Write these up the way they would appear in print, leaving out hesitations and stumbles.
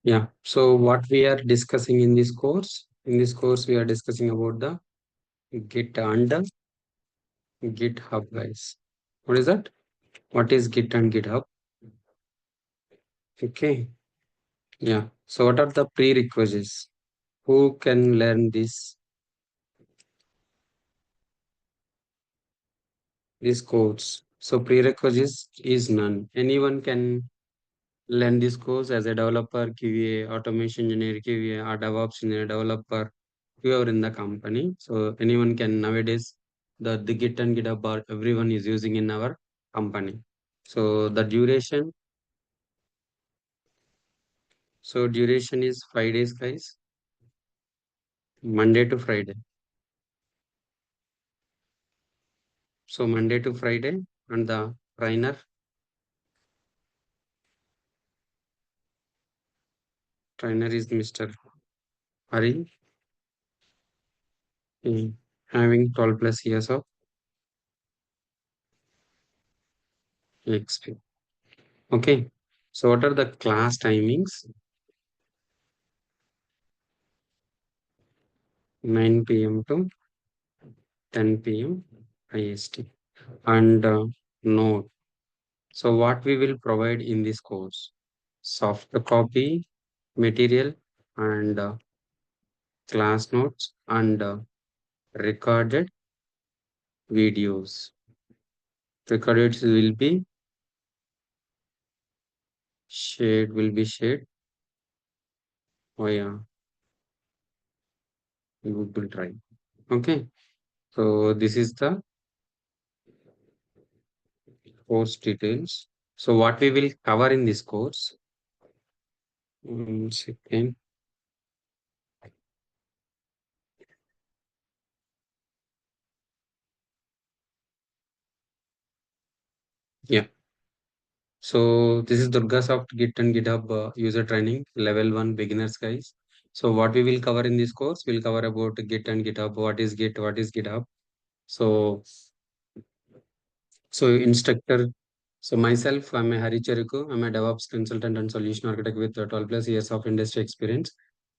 Yeah. So what we are discussing in this course, we are discussing about the Git and the GitHub, guys. What is that? What is Git and GitHub? Okay. Yeah. So what are the prerequisites? Who can learn this course? So prerequisites is none. Anyone can learn this course as a developer, QA, automation engineer, QA, or DevOps engineer, developer, whoever in the company. So anyone can nowadays the Git and GitHub are everyone is using in our company. So the duration, duration is 5 days, guys. Monday to Friday. So Monday to Friday, and the trainer is Mr. Hari, having 12 plus years of experience. Okay. So what are the class timings? 9 p.m. to 10 p.m. IST. And note. So what we will provide in this course? Soft copy, material, and class notes, and recorded videos. Recorded will be shared via Google Drive. Okay. So this is the course details. So what we will cover in this course? Second. Yeah. So this is DurgaSoft Git and GitHub user training level 1 beginners, guys. So what we will cover in this course, we'll cover about Git and GitHub. What is Git? What is GitHub? So instructor. So myself, I'm a Hari Cheriku. I'm a DevOps consultant and solution architect with 12 plus years of industry experience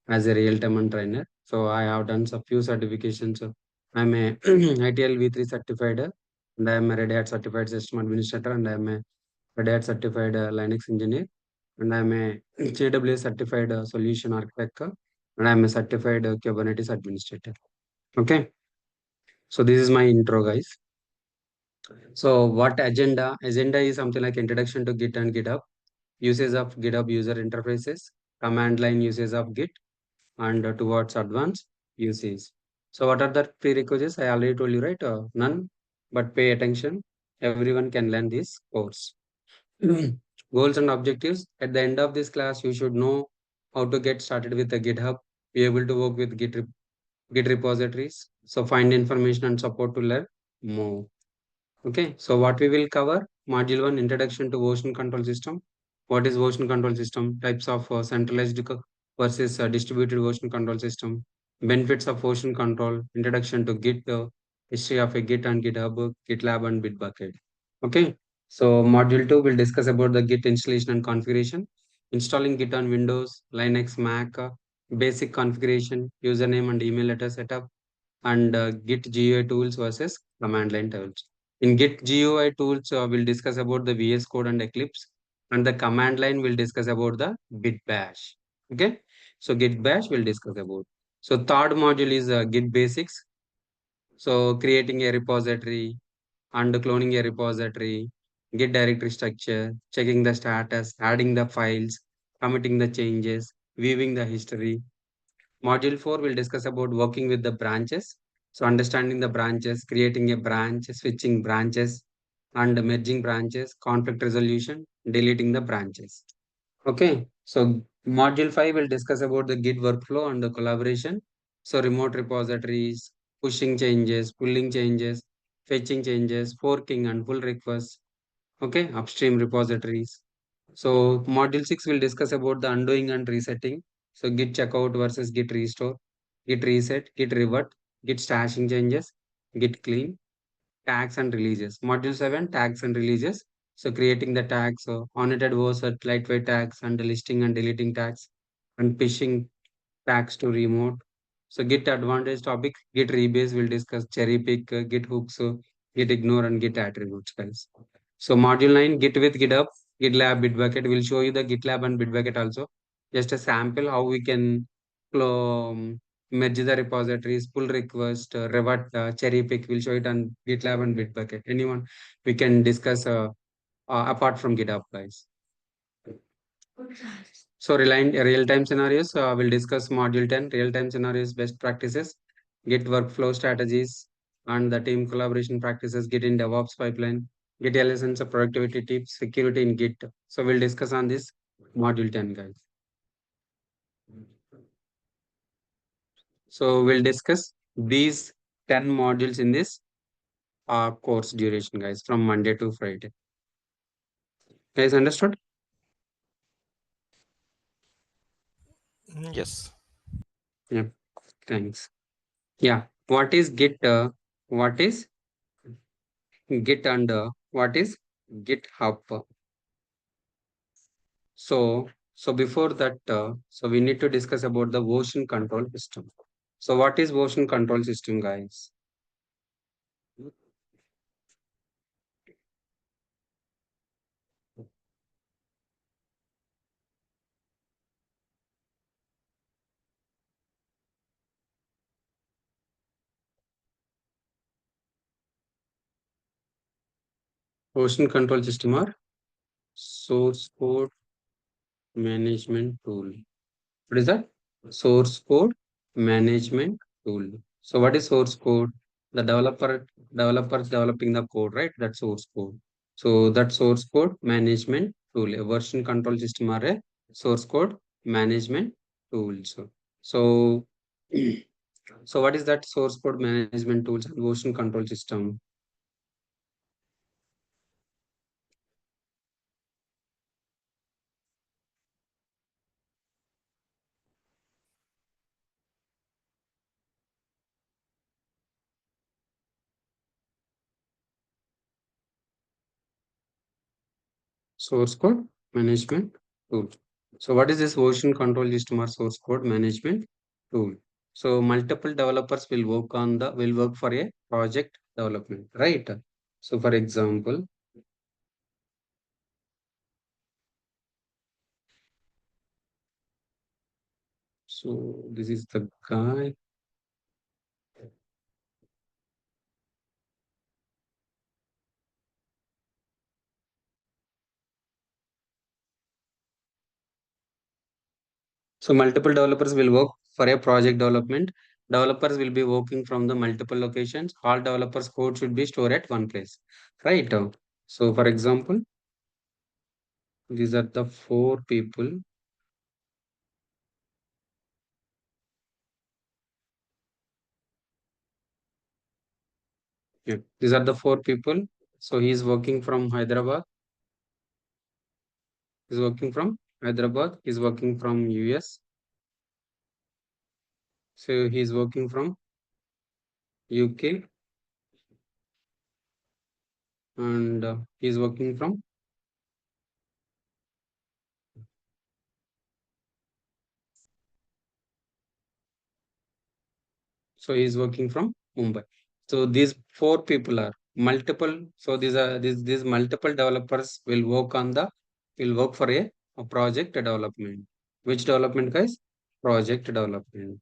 as a real-time and trainer. So I have done a few certifications. So I'm a ITL V3 certified, and I'm a Red Hat certified system administrator, and I'm a Red Hat certified Linux engineer, and I'm a AWS certified solution architect, and I'm a certified Kubernetes administrator. Okay, so this is my intro, guys. So what agenda? Agenda is something like introduction to Git and GitHub, usage of GitHub user interfaces, command line usage of Git, and towards advanced usage. So what are the prerequisites? I already told you, right? None, but pay attention. Everyone can learn this course. Goals and objectives. At the end of this class, you should know how to get started with the GitHub, be able to work with Git repositories. So find information and support to learn more. Okay, so what we will cover? Module 1, Introduction to Version Control System. What is version control system? Types of centralized versus distributed version control system. Benefits of version control. Introduction to Git. History of a Git and GitHub, GitLab and Bitbucket. Okay, so module 2 will discuss about the Git installation and configuration. Installing Git on Windows, Linux, Mac, basic configuration, username and email letter setup, and Git GUI tools versus command line tools. In Git GUI tools, we'll discuss about the VS Code and Eclipse, and the command line will discuss about the Git Bash. Okay, so Git Bash will discuss about. So third module is Git Basics. So creating a repository and cloning a repository, Git directory structure, checking the status, adding the files, committing the changes, viewing the history. Module 4 will discuss about working with the branches. So understanding the branches, creating a branch, switching branches, and merging branches, conflict resolution, deleting the branches. Okay, so module 5 will discuss about the Git workflow and the collaboration. So remote repositories, pushing changes, pulling changes, fetching changes, forking and pull requests. Okay, upstream repositories. So module 6 will discuss about the undoing and resetting. So Git checkout versus Git restore, Git reset, Git revert, Git stashing changes, Git clean, tags and releases. Module 7, tags and releases. So creating the tags, so annotated versus lightweight tags, and listing and deleting tags. and phishing tags to remote. So Git advantage topic, Git rebase will discuss cherry pick, Git hooks, Git ignore and Git attributes, guys. So module 9, Git with GitHub, GitLab, Bitbucket will show you the GitLab and Bitbucket also. Just a sample how we can merge the repositories, pull request, revert, cherry pick. Will show it on GitLab and Bitbucket. Anyone we can discuss apart from GitHub, guys. So real-time scenarios, we'll discuss module 10, real-time scenarios, best practices, Git workflow strategies, and the team collaboration practices, Git in DevOps pipeline, Git lessons of productivity tips, security in Git. So we'll discuss on this module 10, guys. So we'll discuss these 10 modules in this course duration, guys, from Monday to Friday. Guys, understood? Yes. Yeah, thanks. Yeah, what is Git? What is Git and what is GitHub? So before that, so we need to discuss about the version control system. So what is version control system, guys? Version control system or source code management tool. What is that? Source code management tool. So what is source code? The developers developing the code, right? That source code. So that source code management tool, a version control system or a source code management tool. So so what is that source code management tools and version control system? Source code management tool. So what is this version control system or source code management tool? So multiple developers will work for a project development, right? So for example, so this is the guy. So multiple developers will work for a project development. Developers will be working from the multiple locations. All developers code should be stored at one place, right? So for example, these are the four people. Yeah, these are the four people. So he is working from Hyderabad. He's working from Hyderabad. He's working from US. So he's working from UK, and he's working from, so he's working from Mumbai. So these four people are multiple. So these multiple developers will work for a project development. Which development, guys? Project development.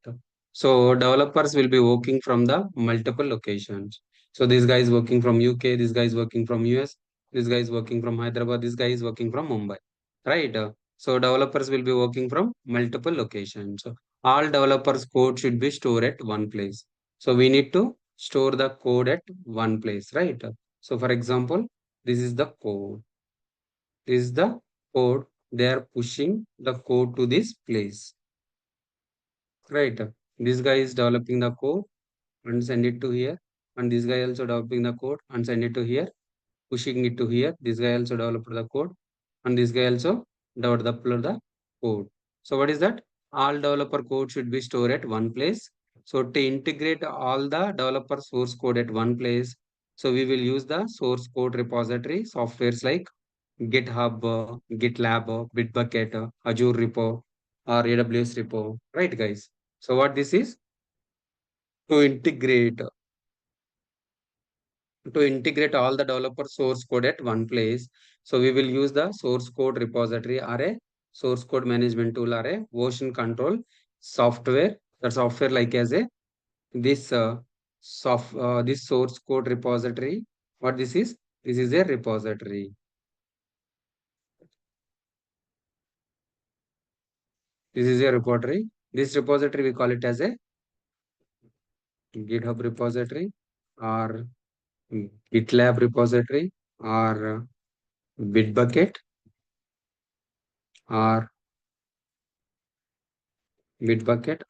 So developers will be working from the multiple locations. So this guy is working from UK, this guy is working from US, this guy is working from Hyderabad, this guy is working from Mumbai. Right? So developers will be working from multiple locations. So all developers code should be stored at one place. So we need to store the code at one place, right? So for example, this is the code. This is the code. They are pushing the code to this place, right? This guy is developing the code and send it to here. And this guy also developing the code and send it to here, pushing it to here. This guy also developed the code and this guy also developed the code. So what is that? All developer code should be stored at one place. So to integrate all the developer source code at one place, so we will use the source code repository softwares like GitHub, GitLab, Bitbucket, Azure Repo, or AWS repo, right, guys? So what this is? To integrate all the developer source code at one place. So we will use the source code repository or a source code management tool or a version control software. That software like as a this this source code repository. What this is? This is a repository. This is a repository. This repository we call it as a GitHub repository or GitLab repository or Bitbucket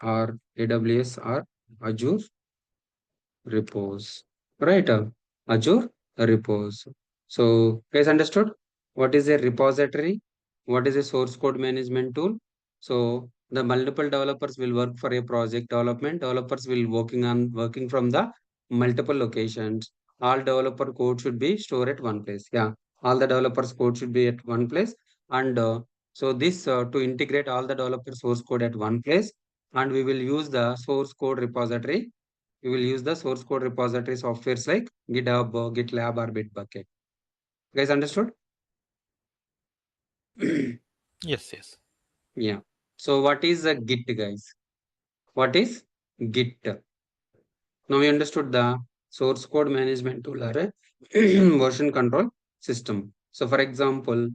or AWS or Azure repos. Right? Azure repos. So, guys, understood what is a repository? What is a source code management tool? So, the multiple developers will work for a project development. Developers will working from the multiple locations. All developer code should be stored at one place. Yeah, all the developers code should be at one place. And so this to integrate all the developer source code at one place, and we will use the source code repository. We will use the source code repository softwares like GitHub, GitLab, or Bitbucket. Guys, understood? Yes, yes. Yeah. So what is a Git, guys? What is Git? Now we understood the source code management tool or a version control system. So for example,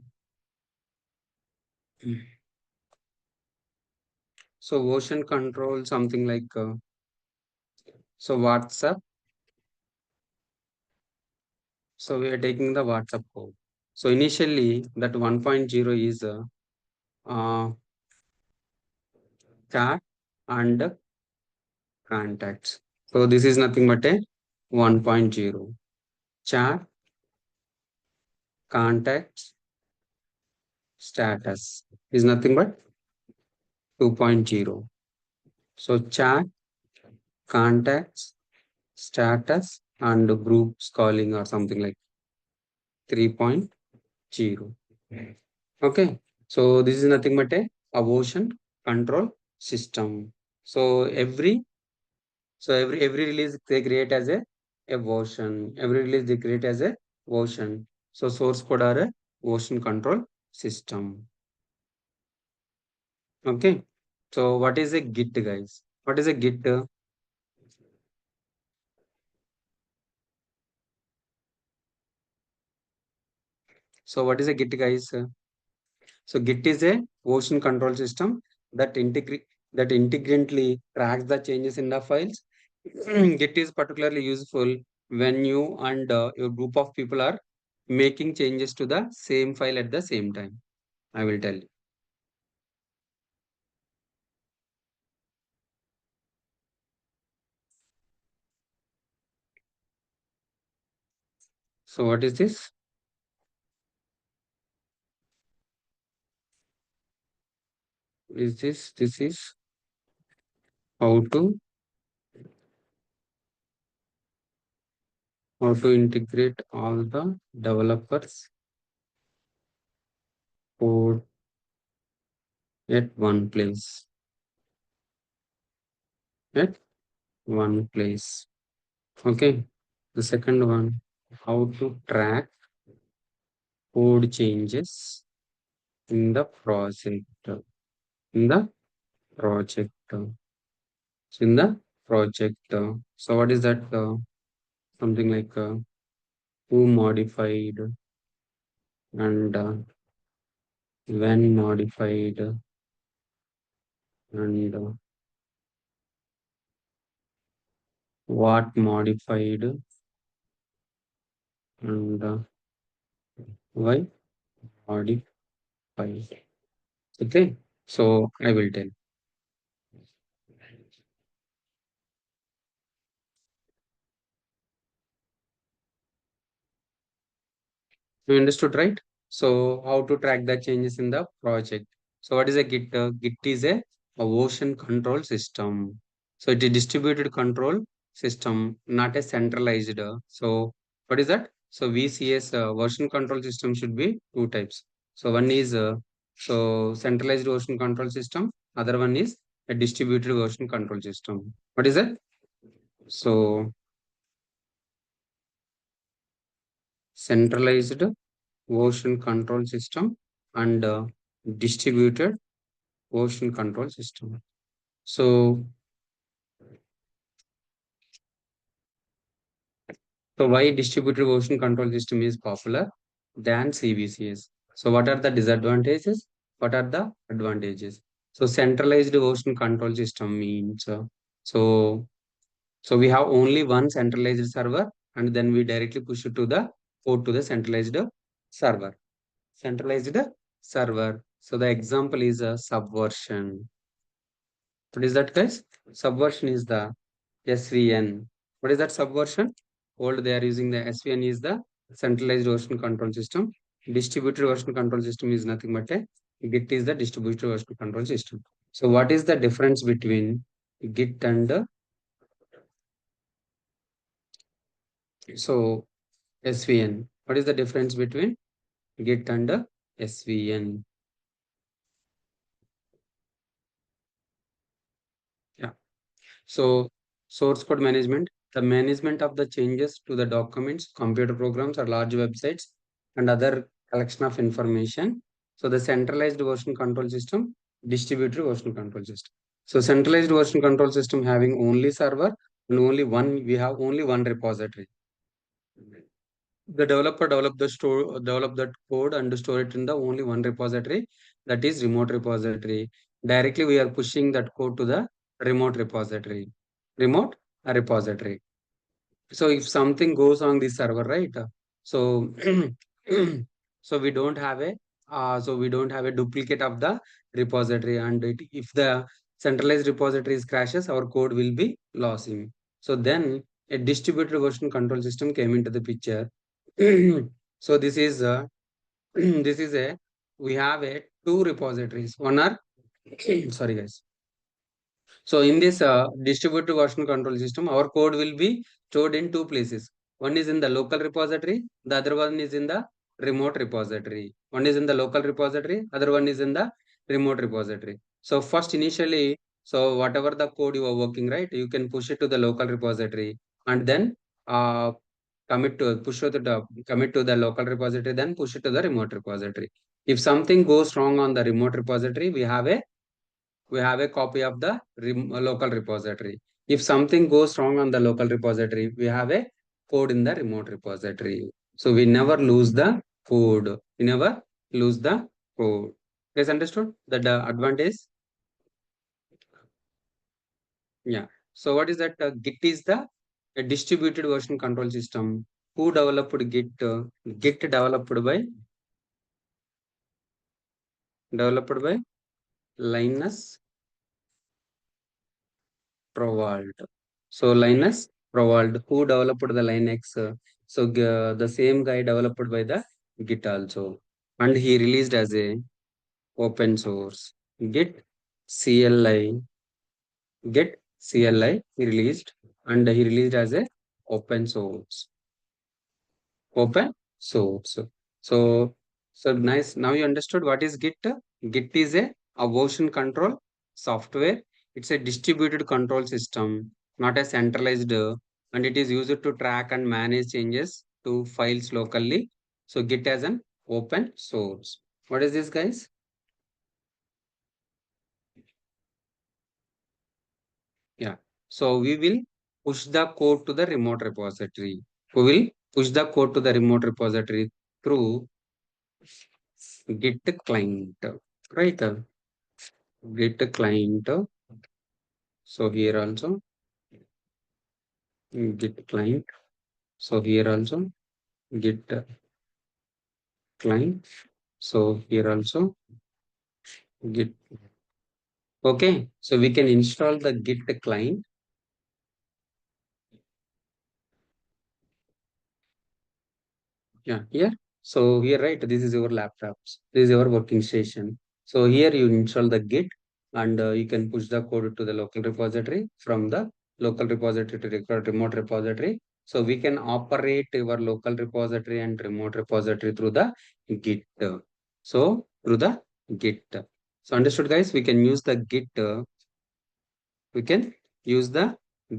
so version control something like so WhatsApp. So we are taking the WhatsApp code. So initially that 1.0 is uh, chat and contacts. So this is nothing but a 1.0. Chat, contacts, status is nothing but 2.0. So chat, contacts, status, and groups calling or something like 3.0. Okay. So this is nothing but a version control system. So every release they create as a version. Every release they create as a version. So source code are a version control system. Okay. So what is a Git, guys? What is a Git? So what is a Git, guys? So Git is a version control system that integrantly tracks the changes in the files. Git is particularly useful when you and your group of people are making changes to the same file at the same time. I will tell you. So what is this? This is how to integrate all the developers code at one place. At one place. Okay. The second one, how to track code changes in the project. In the project. In the project. So what is that? Something like who modified and when modified and what modified and why modified. Okay. So I will tell. You understood, right? So how to track the changes in the project. So what is a Git? Git is a version control system. So it is distributed control system, not a centralized. So what is that? So VCS version control system should be two types. So one is so centralized version control system Other one is a distributed version control system. What is it? So centralized version control system and distributed version control system. So, so why distributed version control system is popular than CVCS? So what are the disadvantages? What are the advantages? So centralized version control system means so so we have only one centralized server and then we directly push it to the code to the centralized server. Centralized server. So the example is a subversion. What is that, guys? Subversion is the SVN. What is that subversion? Old they are using the SVN is the centralized version control system. Distributed version control system is nothing but a Git is the distributed version control system. So what is the difference between Git and so SVN? What is the difference between Git and SVN? Yeah. So source code management, the management of the changes to the documents, computer programs or large websites and other collection of information. So the centralized version control system, distributed version control system. So centralized version control system having only server and only one, we have only one repository. The developer develop that code and store it in the only one repository, that is remote repository. Directly we are pushing that code to the remote repository. Remote repository. So if something goes on the server, right? So so we don't have a duplicate of the repository, and if the centralized repositories crashes, our code will be losing. So then a distributed version control system came into the picture. So this is a this is a we have a two repositories. One are sorry guys. So in this distributed version control system, our code will be stored in two places. One is in the local repository, the other one is in the remote repository. One is in the local repository, other one is in the remote repository. So first initially, so whatever the code you are working, right, you can push it to the local repository and then uh, commit to the local repository, then push it to the remote repository. If something goes wrong on the remote repository, we have a copy of the local repository. If something goes wrong on the local repository, we have a code in the remote repository. So we never lose the code. We never lose the code. Guys, understood that the advantage? Yeah. So what is that? Git is the a distributed version control system. Who developed Git? Git developed by Linus Torvald. So Linus Torvald, who developed the Linux? So the same guy developed by the Git also, and he released as a open source. Git CLI, Git CLI he released, and he released as a open source. Open source. So so nice. Now you understood what is Git. Git is a version control software. It's a distributed control system, not a centralized, and it is used to track and manage changes to files locally. So Git as an open source. What is this, guys? Yeah. So we will push the code to the remote repository. We will push the code to the remote repository through Git client, right? Git client. So here also Git client. So here also Git client. So here also Git. Okay. So we can install the Git client. Yeah. Here. So here, right? This is your laptops. This is your working station. So here you install the Git and you can push the code to the local repository from the local repository to remote repository. So we can operate your local repository and remote repository through the Git. So through the Git. So understood, guys? We can use the Git. We can use the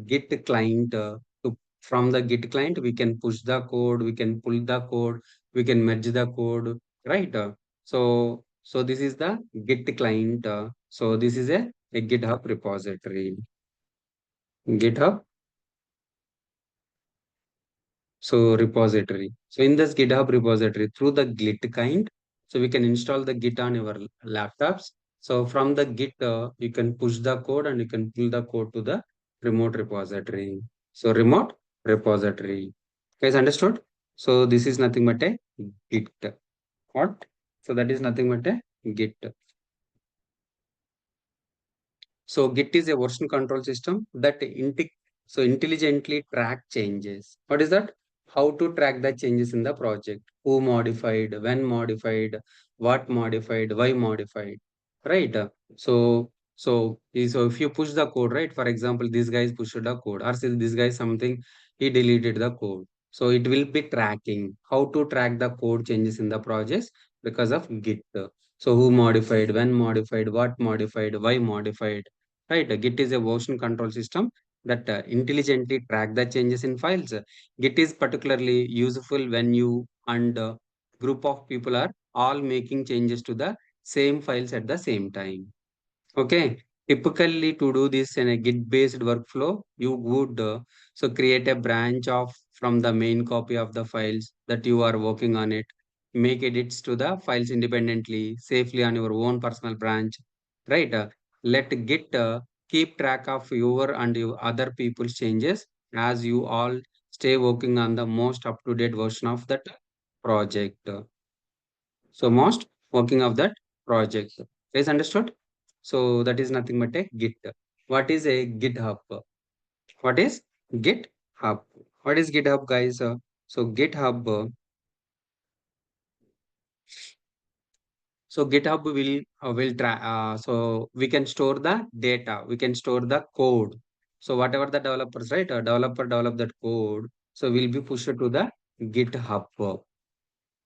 Git client to from the Git client. We can push the code. We can pull the code. We can merge the code. Right? So this is the Git client. So this is a GitHub repository. GitHub So repository. So in this GitHub repository, through the Git kind, so we can install the Git on your laptops. So from the Git, you can push the code and you can pull the code to the remote repository. So remote repository. Guys, understood? So this is nothing but a Git. What? So that is nothing but a Git. So Git is a version control system that intelligently track changes. What is that? How to track the changes in the project? Who modified? When modified? What modified? Why modified? Right? So if you push the code, right? For example, this guy pushed the code, or say this guy something he deleted the code. So it will be tracking how to track the code changes in the projects because of Git. So who modified? When modified? What modified? Why modified? Right, Git is a version control system that intelligently track the changes in files. Git is particularly useful when you and group of people are all making changes to the same files at the same time. Okay. Typically, to do this in a Git-based workflow, you would create a branch of from the main copy of the files that you are working on it. Make edits to the files independently, safely on your own personal branch. Right? Let Git keep track of your and your other people's changes as you all stay working on the most up-to-date version of that project. So most working of that project. Guys, understood? So that is nothing but a Git. What is a GitHub? What is GitHub? What is GitHub, guys? So GitHub. So GitHub will try. So we can store the data. We can store the code. So whatever the developers, right? A developer develop that code. So will be pushed to the GitHub.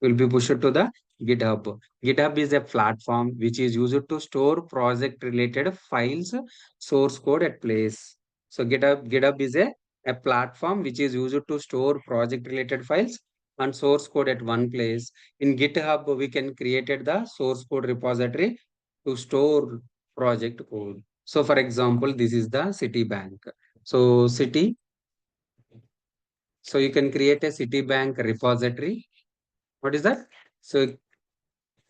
Will be pushed to the GitHub. GitHub is a platform which is used to store project related files, source code at place. So GitHub is a platform which is used to store project related files and source code at one place. In GitHub, we can created the source code repository to store project code. So for example, this is the Citibank. So so you can create a Citibank repository. What is that? So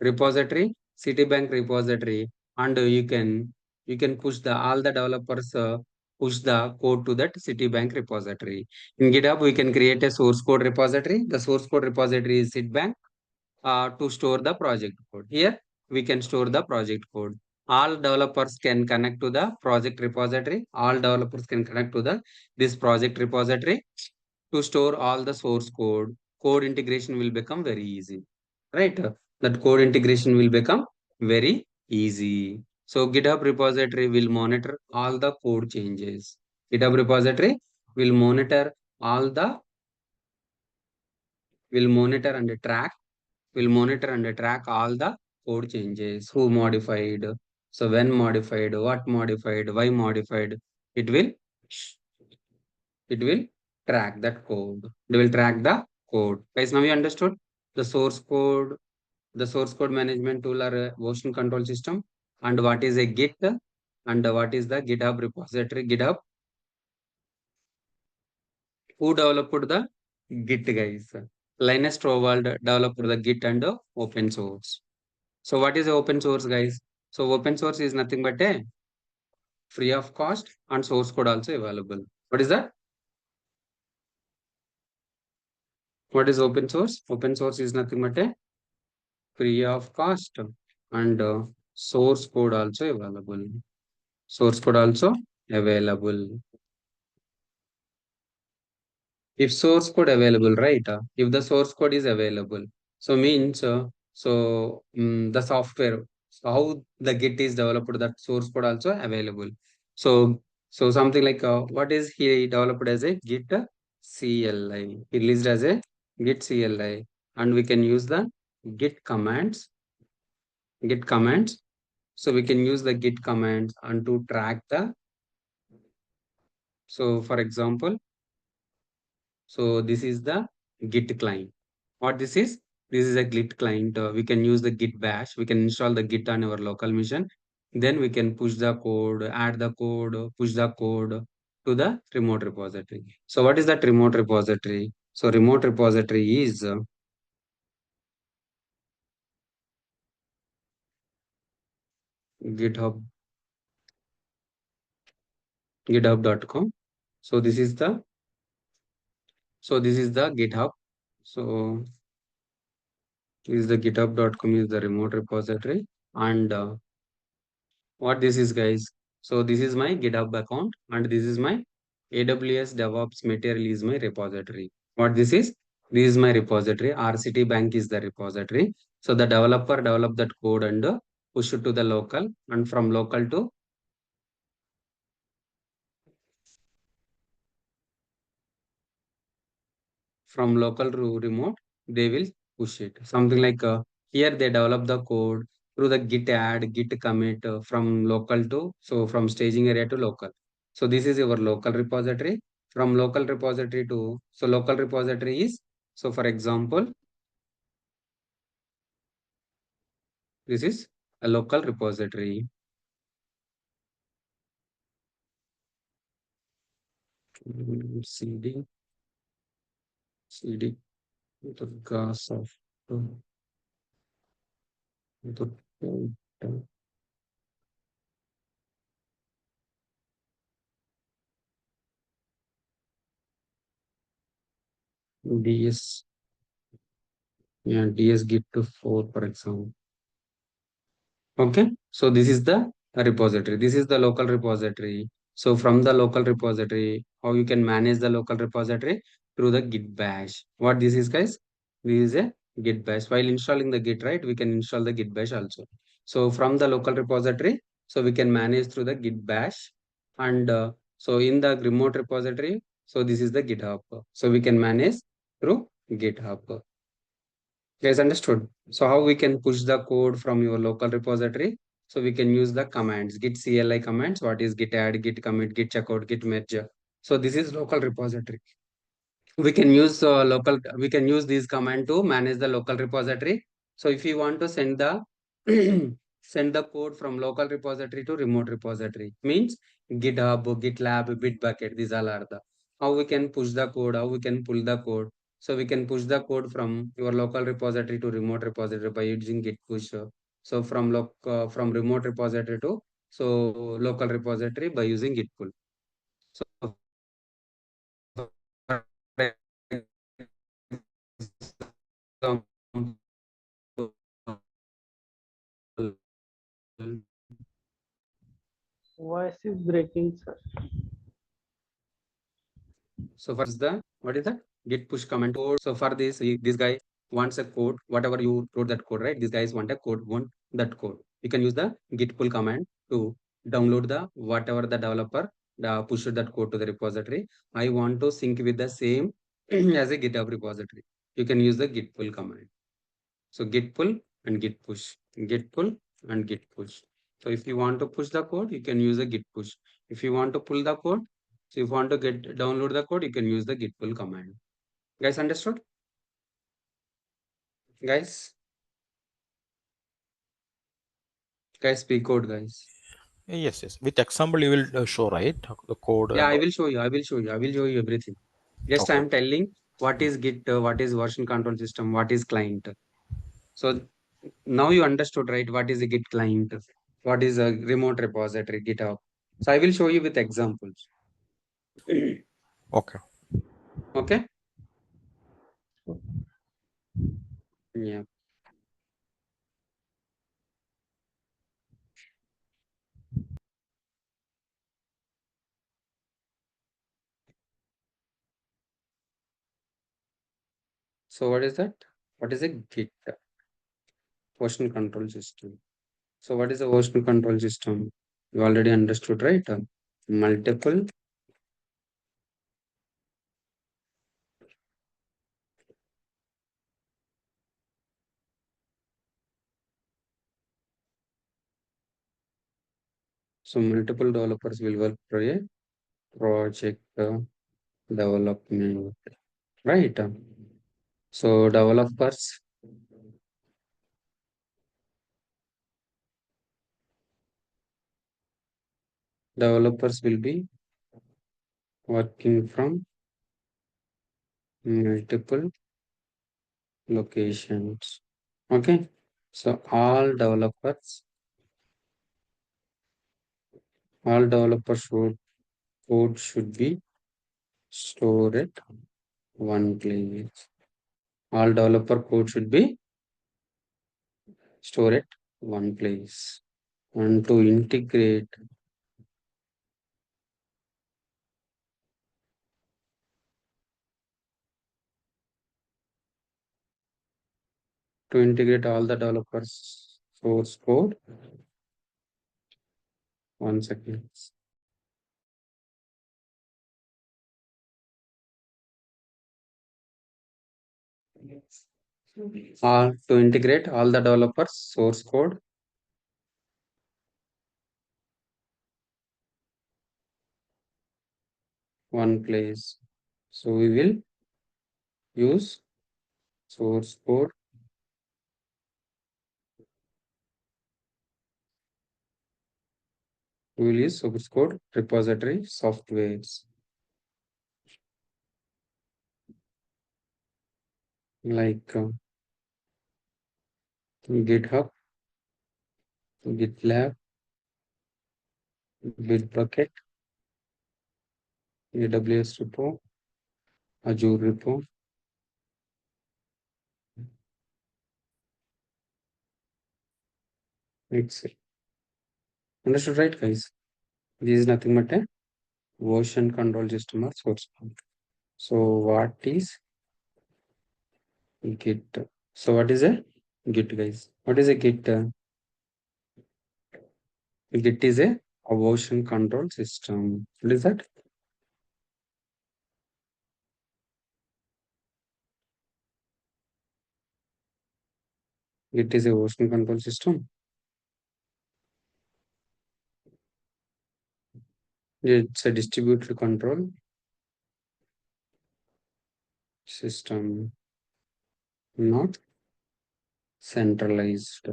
repository, Citibank repository, and you can push the all the developers push the code to that Citibank repository. In GitHub, we can create a source code repository. The source code repository is Citibank to store the project code. Here we can store the project code. All developers can connect to the project repository. All developers can connect to the this project repository to store all the source code. Code integration will become very easy, right? That code integration will become very easy. So GitHub repository will monitor all the code changes. GitHub repository will monitor all the will monitor and track all the code changes. Who modified? So when modified? What modified? Why modified? It will it will track that code. It will track the code. Guys, now you understood the source code management tool or a version control system, and what is a Git and what is the GitHub repository. GitHub, who developed the Git, guys? Linus Torvald developed the Git and open source. So what is open source, guys? So open source is nothing but a free of cost and source code also available. What is that? What is open source? Open source is nothing but a free of cost and source code also available. Source code also available. If source code available, right? If the source code is available, so means the software, so how the Git is developed, that source code also available. So something like what is he developed as a Git CLI, he released as a Git CLI, and we can use the Git commands, Git commands. So we can use the git commands and to track the, so for example, so this is the git client. What this is? This is a git client. We can use the git bash. We can install the git on our local machine. Then we can push the code, add the code, push the code to the remote repository. So what is that remote repository? So remote repository is GitHub, github.com. So this is the GitHub. So this is the github.com is the remote repository. And what this is, guys? So this is my GitHub account and this is my AWS DevOps material is my repository. What this is? This is my repository. RCT Bank is the repository. So the developer develop that code and push it to the local, and from local to local to remote, they will push it. Something like here they develop the code through the git add, git commit from local to, so from staging area to local. So this is your local repository. From local repository to, so local repository is, so for example, this is a local repository. CD, CD, DURGASOFT, DS, yeah, DS Git to 4, for example. Okay, so this is the repository. This is the local repository. So from the local repository, how you can manage the local repository through the git bash. What this is, guys? This is a git bash. While installing the git, right, we can install the git bash also. So from the local repository, so we can manage through the git bash. And so in the remote repository, so this is the GitHub. So we can manage through GitHub. Guys, understood? So how we can push the code from your local repository? So we can use the commands, git CLI commands. What is git add, git commit, git checkout, git merge. So this is local repository. We can use we can use this command to manage the local repository. So if you want to send the send the code from local repository to remote repository, means GitHub, GitLab, Bitbucket, these all are the how we can push the code, how we can pull the code. So we can push the code from your local repository to remote repository by using git push. So from remote repository to local repository by using git pull. So for example, Voice is breaking, sir. so for the what is that git push command code. So for this, this guy wants a code, whatever you wrote that code, right? These guys want a code, want that code. You can use the git pull command to download the whatever the developer push that code to the repository. I want to sync with the same as a GitHub repository. You can use the git pull command. So git pull and git push, git pull and git push. So if you want to push the code, you can use a git push. If you want to pull the code, so if you want to get download the code, you can use the git pull command. Guys, understood? Guys, speak code, guys. Yes, yes. With example, you will show, right? The code Yeah, and I all. will show you. I will show you. I will show you everything. Just I Okay. am telling what Mm. is Git, what is version control system, what is client. So now you understood, right? What is a Git client? What is a remote repository, GitHub? So I will show you with examples. Okay. Okay. Yeah. So what is that? What is a Git version control system? So what is a version control system? You already understood, right? Multiple So multiple developers will work for a project development, right? So developers will be working from multiple locations. Okay. So all developers code should be stored at one place. All developer code should be stored at one place. And to integrate all the developers source code. One second. To integrate all the developers source code one place. So we will use source code. We will use source code repository softwares like GitHub, GitLab, Bitbucket, AWS repo, Azure repo. Excel. Understood, right, guys? This is nothing but a version control system or source code. So what is Git? So what is a Git, guys? What is a Git? Git is a version control system. What is that? Git is a version control system. It's a distributed control system, not centralized.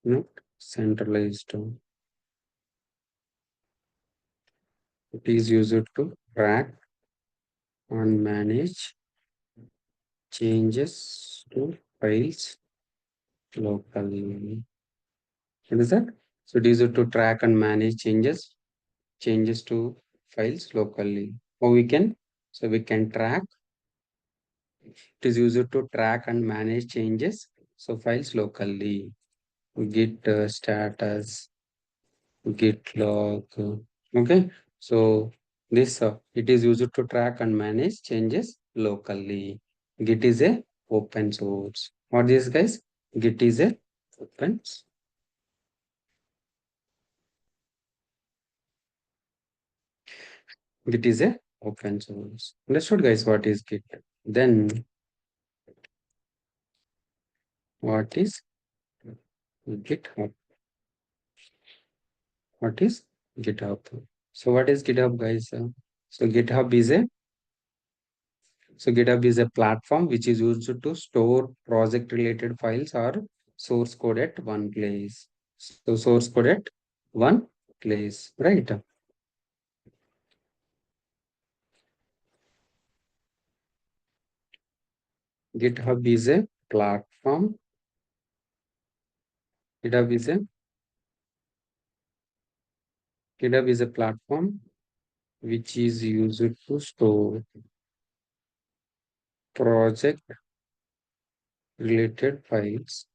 Not centralized. It is used to track and manage changes to files locally. What is that? So it is used to track and manage changes to files locally. Or we can track. It is used to track and manage changes so files locally. Git status, git log. Okay, so this it is used to track and manage changes locally. Git is a open source. What is, guys? Git is a open. Git is a open source. Understood, guys? What is Git? Then what is GitHub? What is GitHub? So what is GitHub, guys? So GitHub is a platform which is used to store project related files or source code at one place. So source code at one place, right? GitHub is a platform. GitHub is a GitHub is a platform which is used to store project related files,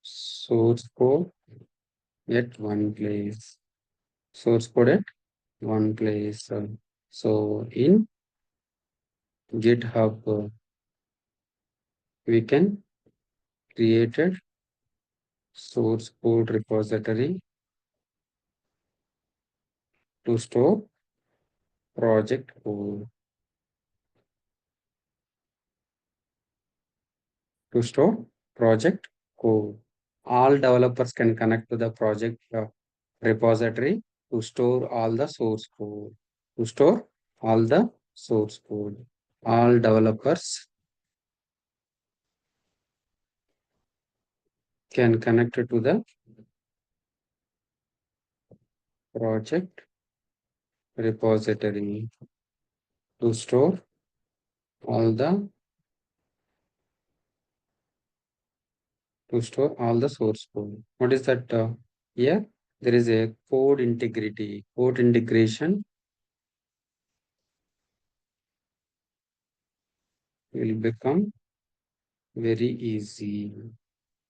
source code at one place. Source code at one place. So in GitHub, we can create a source code repository to store project code. to store project code. All developers can connect to the project repository to store all the source code. To store all the source code. All developers can connect to the project repository to store all the source code. What is that? Here there is a code integrity. Code integration will become very easy.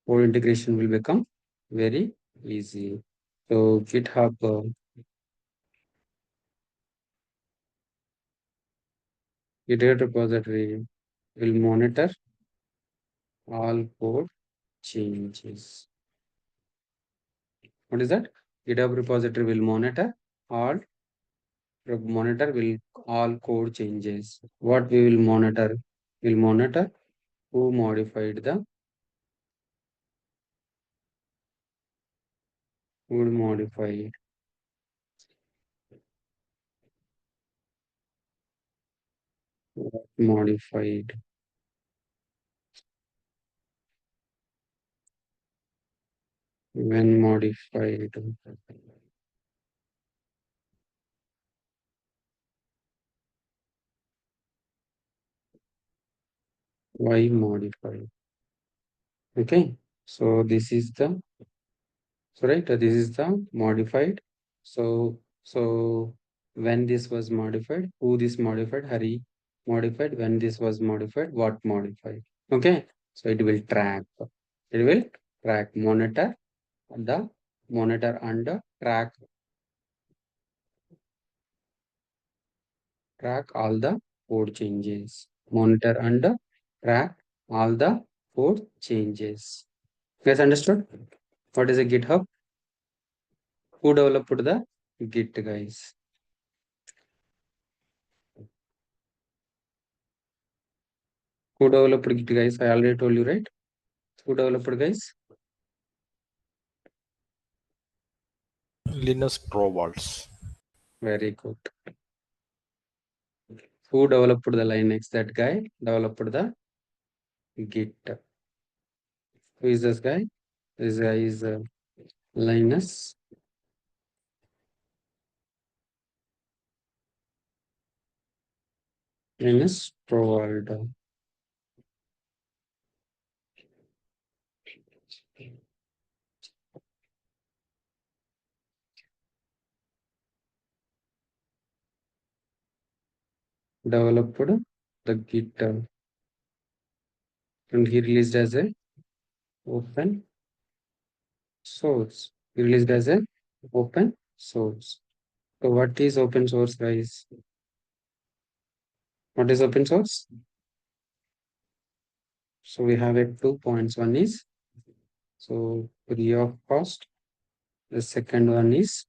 Code integration will become very easy. So GitHub GitHub repository will monitor all code changes. What is that? GitHub repository will monitor all code changes. What we will monitor? We'll monitor who modified the modified modified when modified why modified. Okay, so this is the this is the modified. So when this was modified, who this modified, Hari modified, when this was modified, what modified. Okay, so it will track monitor the monitor and track all the code changes. Monitor and track all the code changes. Guys, understood? What is a GitHub? Who developed the Git, guys? Who developed Git, guys? I already told you, right? Who developed, guys? Linus Torvalds. Very good. Who developed the Linux? That guy developed the Git. Who is this guy? This guy is Linus. Linus Torvald. Developed the Git and he released as a open source. He released as a open source. So what is open source, guys? What is open source? So we have it 2 points. One is free of cost. The second one is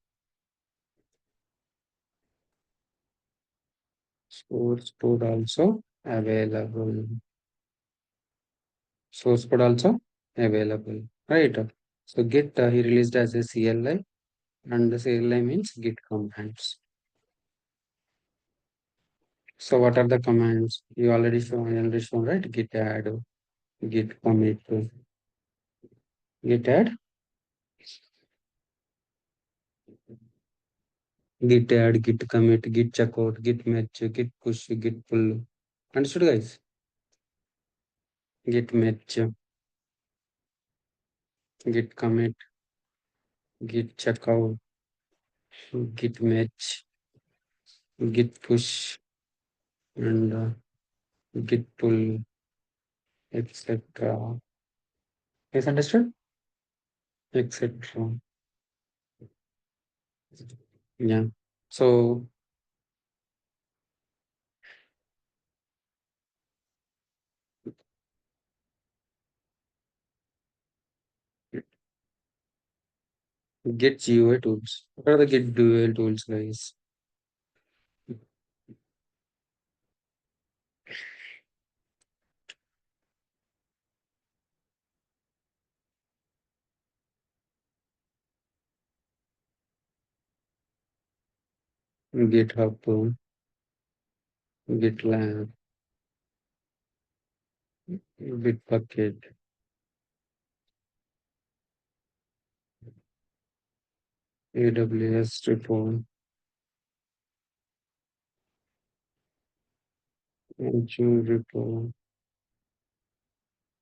source code also available. Source code also available, right? So Git he released as a CLI, and the CLI means Git commands. So what are the commands? You already shown, right? Git add, Git commit, Git add, Git add, Git commit, Git checkout, Git match, Git push, Git pull. Understood, guys? Git match, Git commit, Git checkout, Git match, Git push, and Git pull, etc. Is understood? Etc. Yeah. So Git GUI tools. What are the Git GUI tools, guys? GitHub, GitLab, Bitbucket, AWS repo, Azure repo,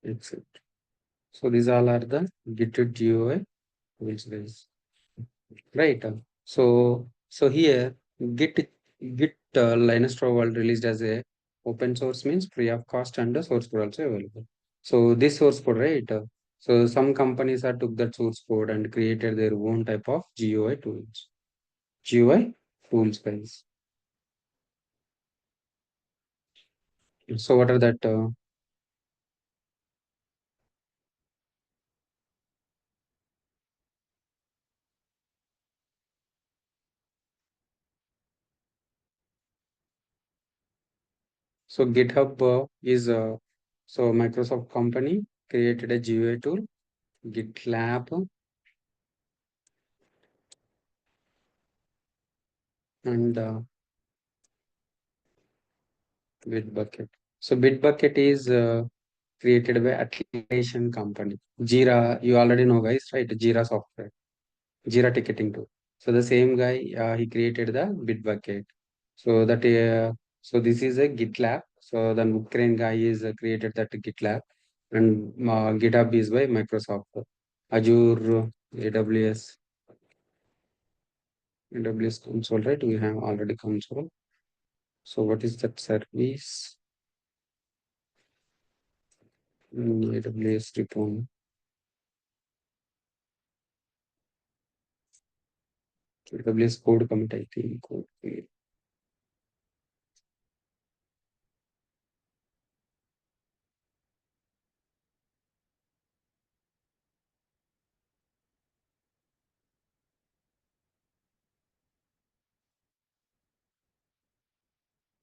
etc. So these all are the Git GUI tools, guys. Right. So here Git Linux Torvald released as a open source, means free of cost, and the source code also available. So this source code, right? So some companies are took that source code and created their own type of GUI tools. GUI tools, guys. So what are that? So GitHub is so Microsoft company created a GUI tool, GitLab, and Bitbucket. So Bitbucket is created by application company. Jira, you already know, guys, right? Jira software, Jira ticketing tool. So the same guy, he created the Bitbucket. So that so this is a GitLab. So the Ukraine guy is created that GitLab, and GitHub is by Microsoft. Azure, AWS console, right? We have already console. So what is that service? AWS repo. AWS code commit, I think. Code commit.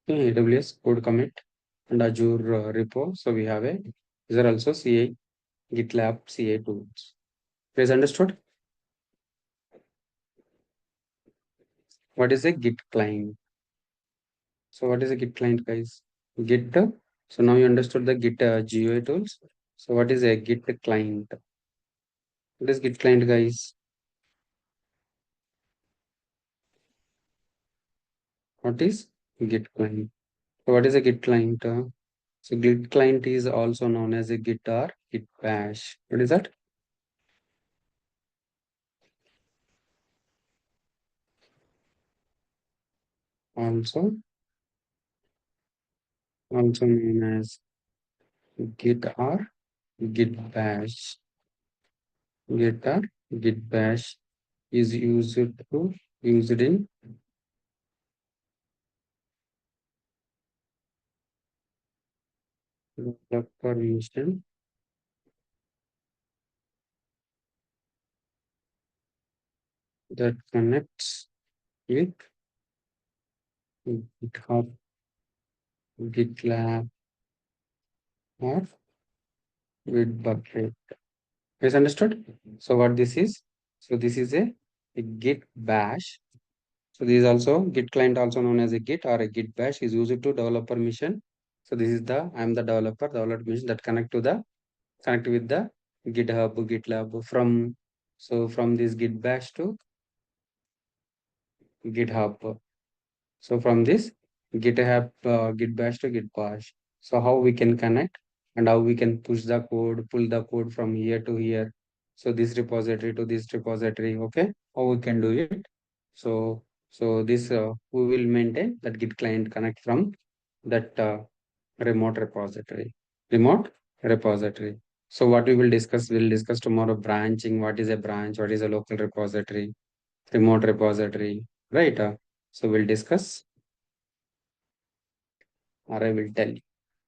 AWS code commit and Azure repo. So we have a, these are also CA, GitLab CA tools. Guys, understood? What is a Git client? So what is a Git client, guys? Git. So now you understood the Git GUI tools. So what is a Git client? What is Git client, guys? What is Git client? So what is a Git client? So Git client is also known as a Git or Git bash. What is that? Also known as Git or Git bash. Git or Git bash is used in the permission that connects with GitHub, GitLab, or Bitbucket. Yes, understood? So what this is? So this is a Git bash. So this is also Git client, also known as a Git or a Git bash, is used to developer mission. So this is the I am the developer mission that connect with the GitHub, GitLab from this Git bash to GitHub. So from this GitHub, Git bash to Git bash. So how we can connect and how we can push the code, pull the code from here to here. So this repository to this repository. Okay, how we can do it? So this we will maintain that Git client connect from that remote repository. Remote repository. So what we will discuss, we'll discuss tomorrow branching. What is a branch? What is a local repository? Remote repository, right? So we'll discuss, or I will tell you.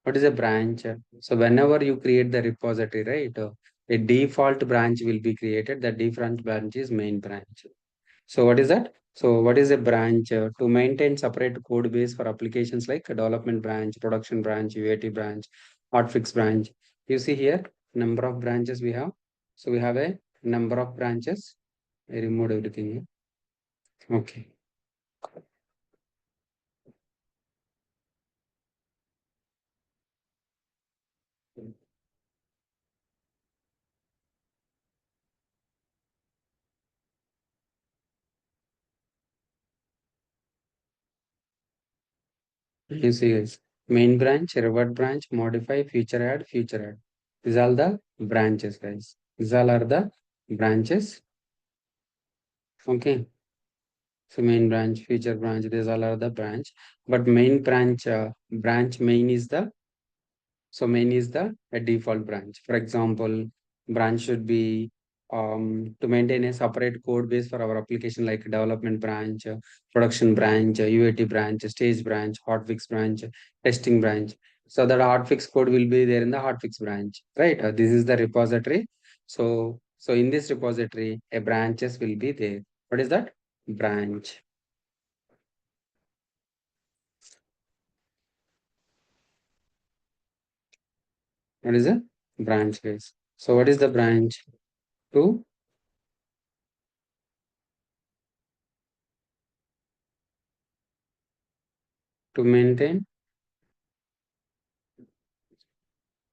What is a branch? So whenever you create the repository, right, a default branch will be created. The default branch is main branch. So what is that? So what is a branch? To maintain separate code base for applications like a development branch, production branch, UAT branch, hotfix branch. You see here, number of branches we have. So we have a number of branches. I removed everything here. Okay. You see guys, main branch, revert branch, modify, future add, future add. These are the branches, guys. These all are the branches. Okay. So main branch, future branch, these all are the branch. But main branch, branch main is the, so main is the a default branch. For example, branch should be to maintain a separate code base for our application, like development branch, production branch, UAT branch, stage branch, hotfix branch, testing branch. So that hotfix code will be there in the hotfix branch, right? This is the repository. So in this repository, a branches will be there. What is that? Branch. What is a branch base? So what is the branch? To maintain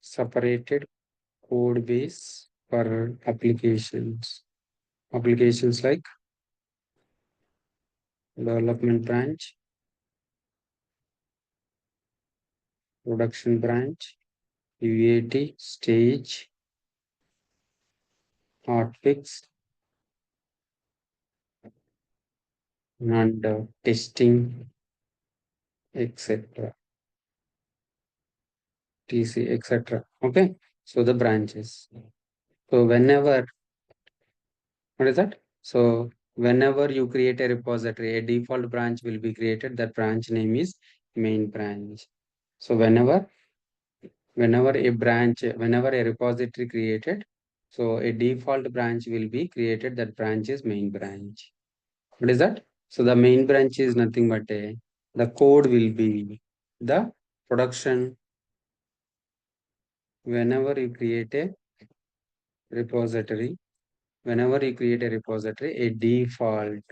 separated code base for applications. Applications like development branch, production branch, UAT, stage, hotfix, and testing, etc. TC, etc. Okay. So the branches. So whenever, what is that? So whenever you create a repository, a default branch will be created. That branch name is main branch. So whenever a branch, whenever a repository created, so a default branch will be created. That branch is main branch. What is that? So the main branch is nothing but the code will be the production. Whenever you create a repository, whenever you create a repository, a default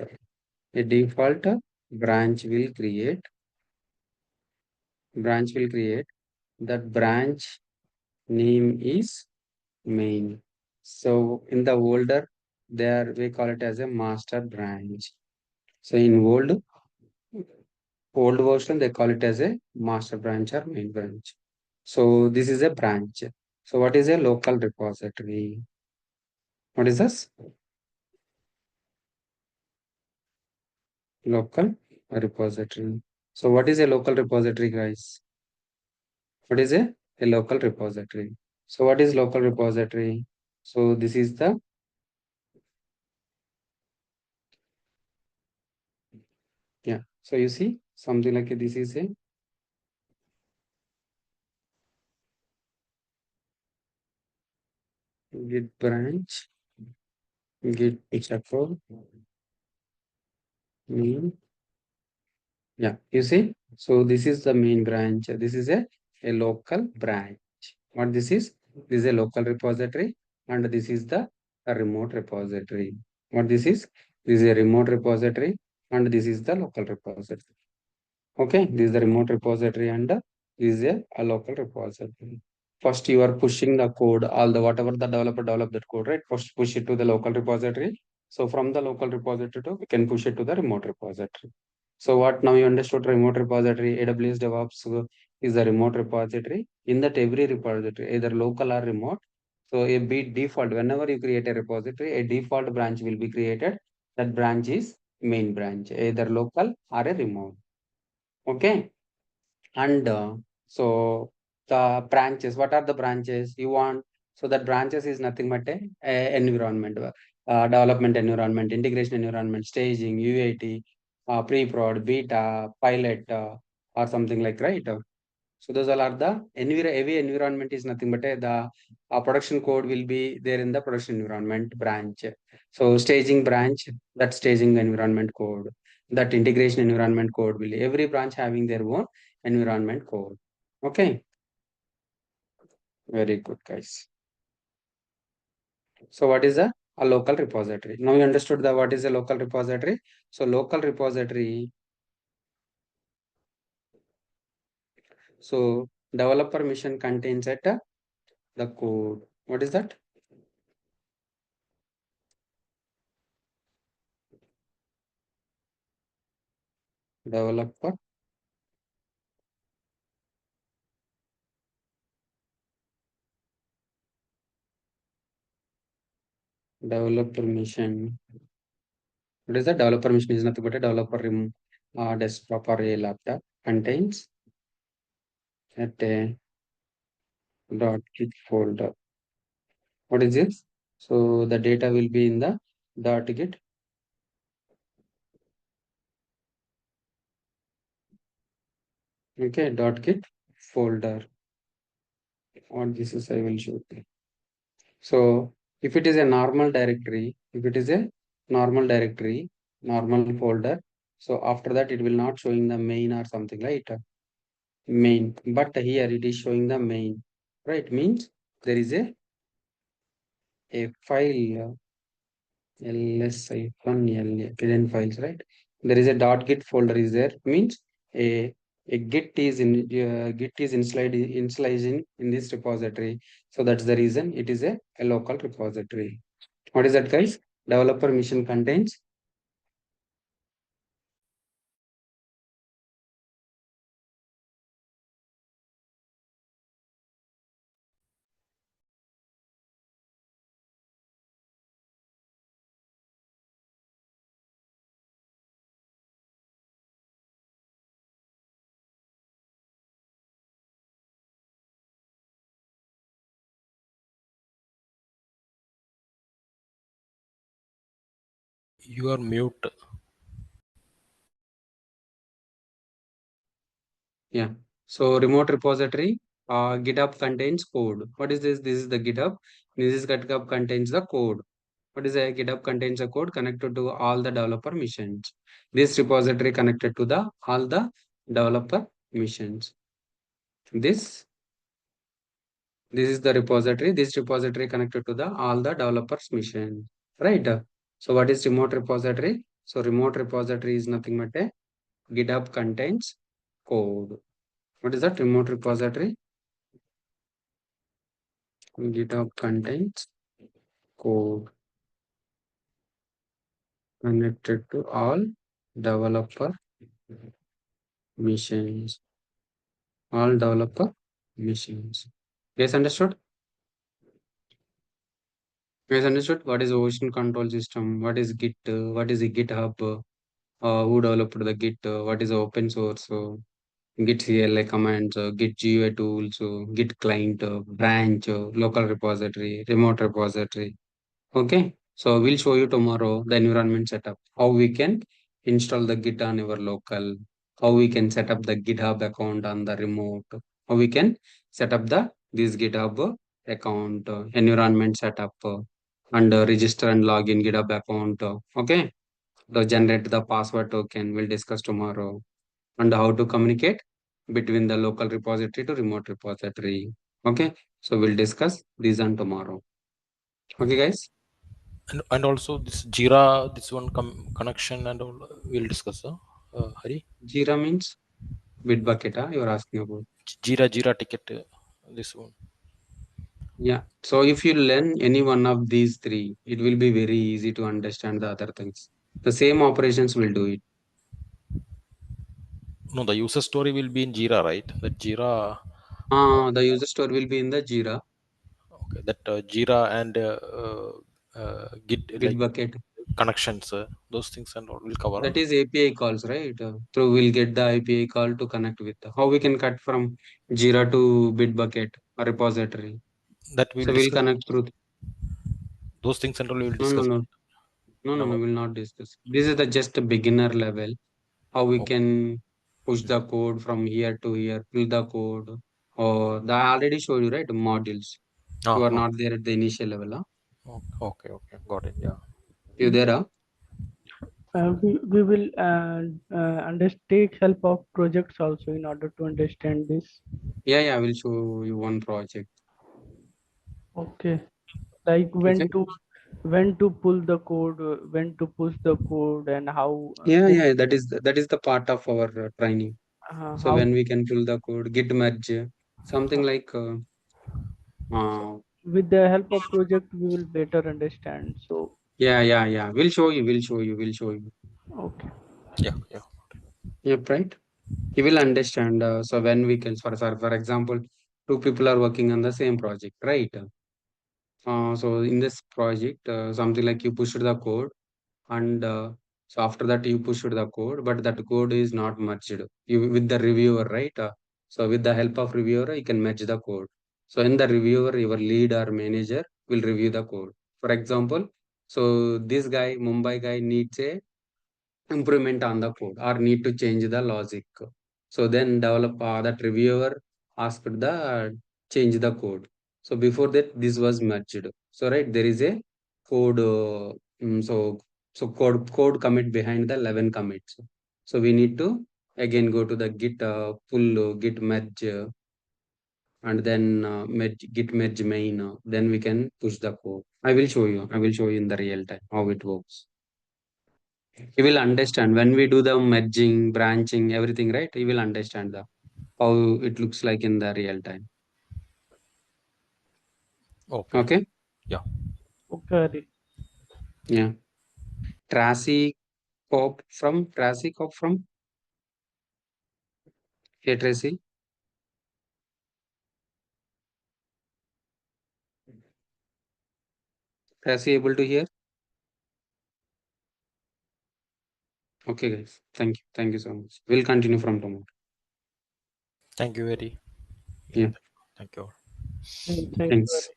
branch will create. That branch name is main. So in the older, there we call it as a master branch. So in old version, they call it as a master branch or main branch. So this is a branch. So what is a local repository? What is this? Local repository. So what is a local repository, guys? What is a local repository? So what is local repository? So this is the, yeah. So you see something like this is a Git branch, Git chapter, main. Yeah, you see. So this is the main branch. This is a local branch. What this is? This is a local repository, and this is the a remote repository. What this is? This is a remote repository, and this is the local repository. Okay, this is the remote repository, and this is a local repository. First, you are pushing the code, all the whatever the developer developed that code, right? First, push it to the local repository. So from the local repository to we can push it to the remote repository. So what now you understood remote repository, AWS DevOps is the remote repository. In that every repository, either local or remote. So a bit default, whenever you create a repository, a default branch will be created. That branch is main branch, either local or a remote. Okay. And so the branches, what are the branches you want? So that branches is nothing but a environment, development environment, integration environment, staging, UAT, pre-prod, beta, pilot, or something like, right? So those all are the every environment is nothing but the production code will be there in the production environment branch. So staging branch, that staging environment code, that integration environment code will every branch having their own environment code. Okay, very good, guys. So what is a local repository? Now you understood the what is a local repository. So local repository. So developer mission contains the code. What is that? Developer developer mission. What is the developer mission? Is nothing but a developer desktop or a laptop contains at a .git folder. What is this? So the data will be in the .git. Okay, .git folder. What this is, I will show you. So if it is a normal directory, if it is a normal directory, normal folder, so after that it will not showing the main or something like main. But here it is showing the main, right? Means there is a file ls-la hidden files, right? There is a .git folder is there. Means a git is initializing in this repository. So that's the reason it is a local repository. What is that, guys? Developer mission contains You are mute. yeah. So remote repository, GitHub contains code. What is this? This is the GitHub. This is GitHub contains the code. What is a GitHub contains a code connected to all the developer missions. This repository connected to the all the developer missions. This is the repository. This repository connected to the all the developers mission. Right. So what is remote repository? So remote repository is nothing but a GitHub contains code. What is that remote repository? GitHub contains code connected to all developer missions. All developer missions. Yes, understood? Yes, understood. What is ocean control system? What is Git? What is the GitHub? Who developed the Git? What is open source? Git CLI commands, Git GUI tools, Git client, branch, local repository, remote repository. Okay. So we'll show you tomorrow the environment setup, how we can install the Git on your local, how we can set up the GitHub account on the remote, how we can set up the this GitHub account, environment setup, and register and log in GitHub account. Okay. To generate the password token, we'll discuss tomorrow, and how to communicate between the local repository to remote repository. Okay. So we'll discuss these on tomorrow. Okay, guys. And also this Jira, this one connection and all we'll discuss. Hari, Jira means Bitbucket, you're asking about. Jira ticket, this one. Yeah. So if you learn any one of these three, it will be very easy to understand the other things. The same operations will do it. No, the user story will be in Jira, right? That Jira. The user store will be in the Jira, Okay, that Jira and Git like Bitbucket. connections, those things and all will cover. That is API calls, right? So we'll get the API call to connect with. How we can cut from Jira to Bitbucket or repository. That we'll So we'll discuss. connect through. Those things and all we will No, no, discuss. no. No, Now, we'll not discuss. This is the just a beginner level. How we okay. can push the code from here to here, fill the code. Or the I already showed you, right? The modules. You are Oh, not there at the initial level. Huh? okay, got it. Yeah. You there? Huh? We will take help of projects also in order to understand this. Yeah, I will show you one project. Okay, like Okay. when to pull the code, when to push the code, and how Yeah. That is the part of our training. So how when we can pull the code, git merge, something like so uh, with the help of project we will better understand. So yeah. We'll show you. We'll show you. okay, Yeah. Yep, right. You will understand. So when we can, for example, two people are working on the same project, right? So in this project, something like you pushed the code, and so after that you pushed the code, but that code is not merged you with the reviewer, right? So with the help of reviewer, you can merge the code. So in the reviewer, your lead or manager will review the code. For example, so this guy, Mumbai guy, needs a improvement on the code or need to change the logic. So then develop that reviewer asked the change the code. So before that, this was merged. So right, there is a code. Code commit behind the 11 commits. So we need to again go to the Git pull Git merge and then Git merge main. Then we can push the code. I will show you. I will show you in the real time how it works. He will understand when we do the merging, branching, everything, right? He will understand the how it looks like in the real time. Okay. Okay. Yeah. Okay. Yeah. Tracy cop from Hey Tracy. Tracy able to hear? Okay, guys. Thank you. Thank you so much. We'll continue from tomorrow. Thank you very. Yeah. Yeah. Thank you. Thank you. Thanks.